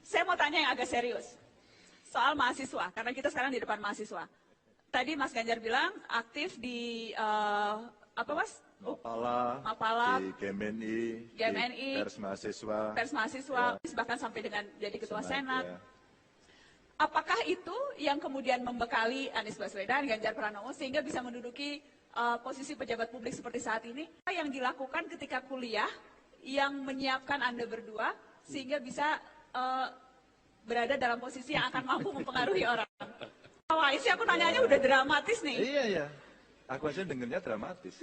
Saya mau tanya yang agak serius. Soal mahasiswa, karena kita sekarang di depan mahasiswa. Tadi Mas Ganjar bilang aktif di, apa Mas? Mapala, di GMNI, GMNI, di Pers Mahasiswa, bahkan sampai dengan jadi Ketua Senat. Ya. Apakah itu yang kemudian membekali Anies Baswedan, Ganjar Pranowo, sehingga bisa menduduki posisi pejabat publik seperti saat ini? Apa yang dilakukan ketika kuliah yang menyiapkan Anda berdua, sehingga bisa berada dalam posisi yang akan mampu mempengaruhi orang? Wah, isi aku nanyanya udah dramatis nih. Iya. Aku aja dengernya dramatis.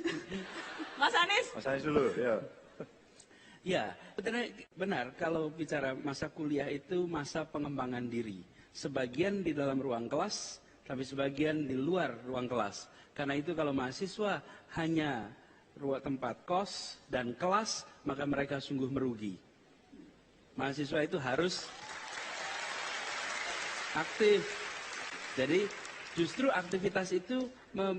Mas Anies dulu, ya. Ya, benar kalau bicara masa kuliah itu masa pengembangan diri. Sebagian di dalam ruang kelas, tapi sebagian di luar ruang kelas. Karena itu kalau mahasiswa hanya ruang tempat kos dan kelas, maka mereka sungguh merugi. Mahasiswa itu harus aktif. Jadi justru aktivitas itu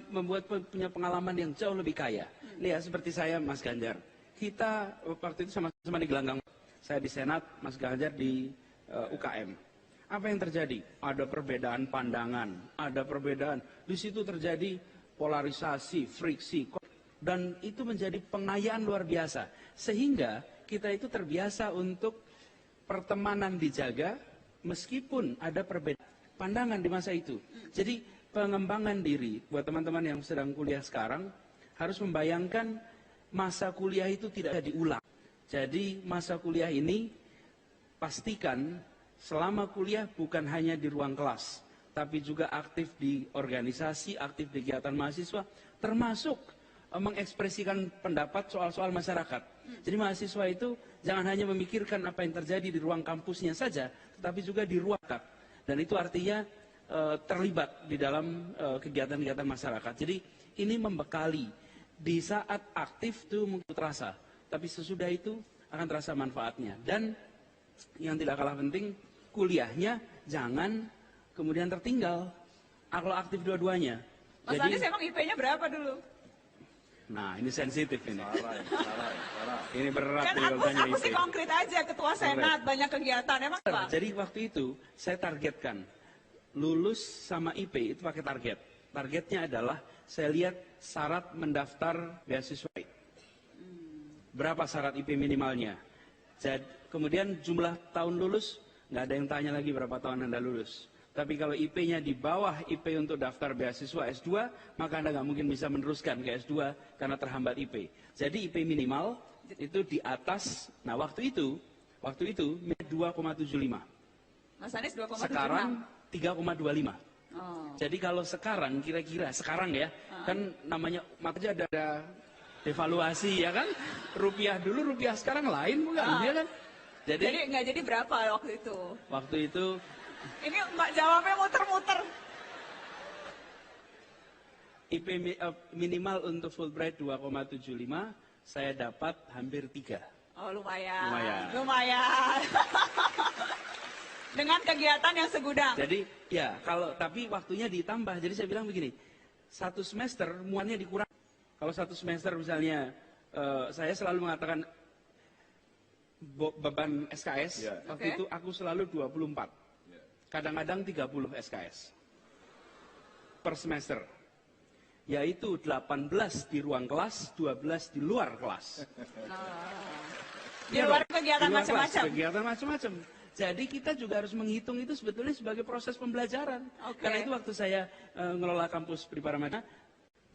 membuat punya pengalaman yang jauh lebih kaya. Lihat seperti saya, Mas Ganjar. Kita waktu itu sama-sama di gelanggang. Saya di Senat, Mas Ganjar di UKM. Apa yang terjadi? Ada perbedaan pandangan, ada perbedaan. Di situ terjadi polarisasi, friksi, dan itu menjadi pengayaan luar biasa. Sehingga kita itu terbiasa untuk pertemanan dijaga meskipun ada perbedaan pandangan di masa itu. Jadi pengembangan diri buat teman-teman yang sedang kuliah sekarang harus membayangkan masa kuliah itu tidak diulang. Jadi masa kuliah ini pastikan selama kuliah bukan hanya di ruang kelas, tapi juga aktif di organisasi, aktif di kegiatan mahasiswa, termasuk mengekspresikan pendapat soal-soal masyarakat. Jadi mahasiswa itu jangan hanya memikirkan apa yang terjadi di ruang kampusnya saja, tetapi juga di ruang masyarakat. Dan itu artinya terlibat di dalam kegiatan-kegiatan masyarakat. Jadi ini membekali. Di saat aktif itu mungkin terasa, tapi sesudah itu akan terasa manfaatnya. Dan yang tidak kalah penting, kuliahnya jangan kemudian tertinggal kalau aktif dua-duanya. Mas Anies emang IP-nya berapa dulu? Nah, ini sensitif ini. Sarah. Ini berat. Kan aku sih konkret aja, Ketua Senat, banyak kegiatan. Emang apa? Jadi waktu itu saya targetkan lulus sama IP itu pakai target. Targetnya adalah saya lihat syarat mendaftar beasiswa. Berapa syarat IP minimalnya? Kemudian jumlah tahun lulus, nggak ada yang tanya lagi berapa tahun Anda lulus. Tapi kalau IP-nya di bawah IP untuk daftar beasiswa S2, maka Anda nggak mungkin bisa meneruskan ke S2 karena terhambat IP. Jadi IP minimal itu di atas, nah waktu itu 2,75. Mas Anies 2,75. Sekarang 3,25. Oh. Jadi kalau sekarang kira-kira sekarang ya, kan namanya makanya ada devaluasi ya kan, rupiah dulu rupiah sekarang lain bukan, ya kan? Jadi nggak jadi berapa waktu itu? Waktu itu ini Mbak jawabnya muter-muter. IP minimal untuk Fulbright 2,75, saya dapat hampir 3. Oh lumayan. Dengan kegiatan yang segudang. Jadi ya tapi waktunya ditambah. Jadi saya bilang begini, satu semester muannya dikurang. Kalau satu semester misalnya saya selalu mengatakan beban SKS, waktu itu aku selalu 24. Kadang-kadang 30 SKS per semester. Yaitu 18 di ruang kelas, 12 di luar kelas. Di luar kegiatan macam-macam. Kegiatan macam-macam. Jadi kita juga harus menghitung itu sebetulnya sebagai proses pembelajaran. Karena itu waktu saya ngelola kampus di Paramadina,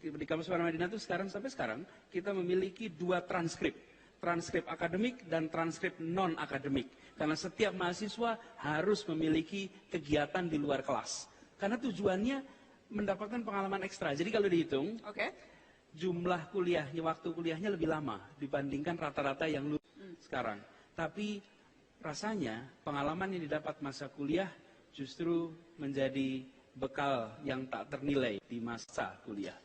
di kampus Paramadina itu sampai sekarang kita memiliki 2 transkrip. Transkrip akademik dan transkrip non-akademik. Karena setiap mahasiswa harus memiliki kegiatan di luar kelas. Karena tujuannya mendapatkan pengalaman ekstra. Jadi kalau dihitung, jumlah kuliahnya, waktu kuliahnya lebih lama dibandingkan rata-rata yang lulus sekarang. Tapi rasanya pengalaman yang didapat masa kuliah justru menjadi bekal yang tak ternilai di masa kuliah.